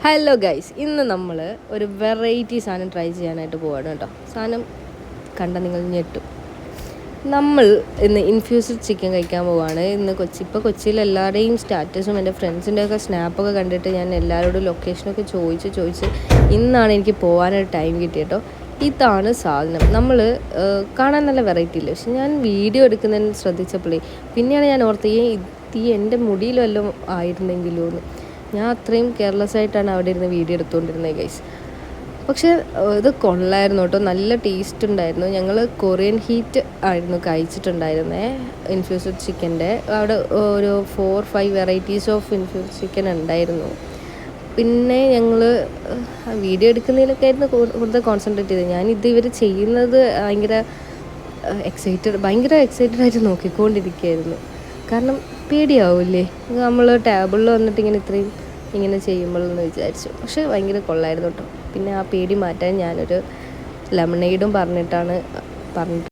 Hello guys, ഇന്ന് നമ്മൾ ഒരു വെറൈറ്റി സാധനം ട്രൈ ചെയ്യാനായിട്ട് പോവാണ് കേട്ടോ. സാധനം കണ്ട നിങ്ങൾ ഞെട്ടും. നമ്മൾ ഇന്ന് ഇൻഫ്യൂസ്ഡ് ചിക്കൻ കഴിക്കാൻ പോവാണ്. ഇന്ന് ഇപ്പോൾ കൊച്ചിയിൽ എല്ലാവരുടെയും സ്റ്റാറ്റസും എൻ്റെ ഫ്രണ്ട്സിൻ്റെ ഒക്കെ സ്നാപ്പൊക്കെ കണ്ടിട്ട് ഞാൻ എല്ലാവരോടും ലൊക്കേഷനൊക്കെ ചോദിച്ച് ഇന്നാണ് എനിക്ക് പോകാനൊരു ടൈം കിട്ടിയത് കേട്ടോ. ഇതാണ് സാധനം. നമ്മൾ കാണാൻ നല്ല വെറൈറ്റി ഇല്ല, പക്ഷെ ഞാൻ വീഡിയോ എടുക്കുന്നതിന് ശ്രദ്ധിച്ചപ്പോഴേ പിന്നെയാണ് ഞാൻ ഓർത്ത് ഈ എൻ്റെ മുടിയിൽ വല്ലതും ആയിരുന്നെങ്കിലോ എന്ന്. ഞാൻ അത്രയും കെയർലെസ് ആയിട്ടാണ് അവിടെ ഇരുന്ന് വീഡിയോ എടുത്തുകൊണ്ടിരുന്നത് ഗൈസ്. പക്ഷേ ഇത് കൊള്ളായിരുന്നു കേട്ടോ, നല്ല ടേസ്റ്റ് ഉണ്ടായിരുന്നു. ഞങ്ങൾ കൊറിയൻ ഹീറ്റ് ആയിരുന്നു കഴിച്ചിട്ടുണ്ടായിരുന്നേ, ഇൻഫ്യൂസ്ഡ് ചിക്കൻ്റെ. അവിടെ ഒരു 4-5 വെറൈറ്റീസ് ഓഫ് ഇൻഫ്യൂസ്ഡ് ചിക്കൻ ഉണ്ടായിരുന്നു. പിന്നെ ഞങ്ങൾ വീഡിയോ എടുക്കുന്നതിലൊക്കെ ആയിരുന്നു കൂടുതൽ കോൺസെൻട്രേറ്റ് ചെയ്തത്. ഞാനിത് ഇവർ ചെയ്യുന്നത് ഭയങ്കര എക്സൈറ്റഡ് ആയിട്ട് നോക്കിക്കൊണ്ടിരിക്കുകയായിരുന്നു. കാരണം പേടിയാവില്ലേ നമ്മൾ ടേബിളിൽ വന്നിട്ട് ഇങ്ങനെ ചെയ്യുമ്പോഴെന്ന് വിചാരിച്ചു. പക്ഷേ ഭയങ്കര കൊള്ളായിരുന്നു കേട്ടോ. പിന്നെ ആ പേടി മാറ്റാൻ ഞാനൊരു ലെമണേഡും പറഞ്ഞിട്ട്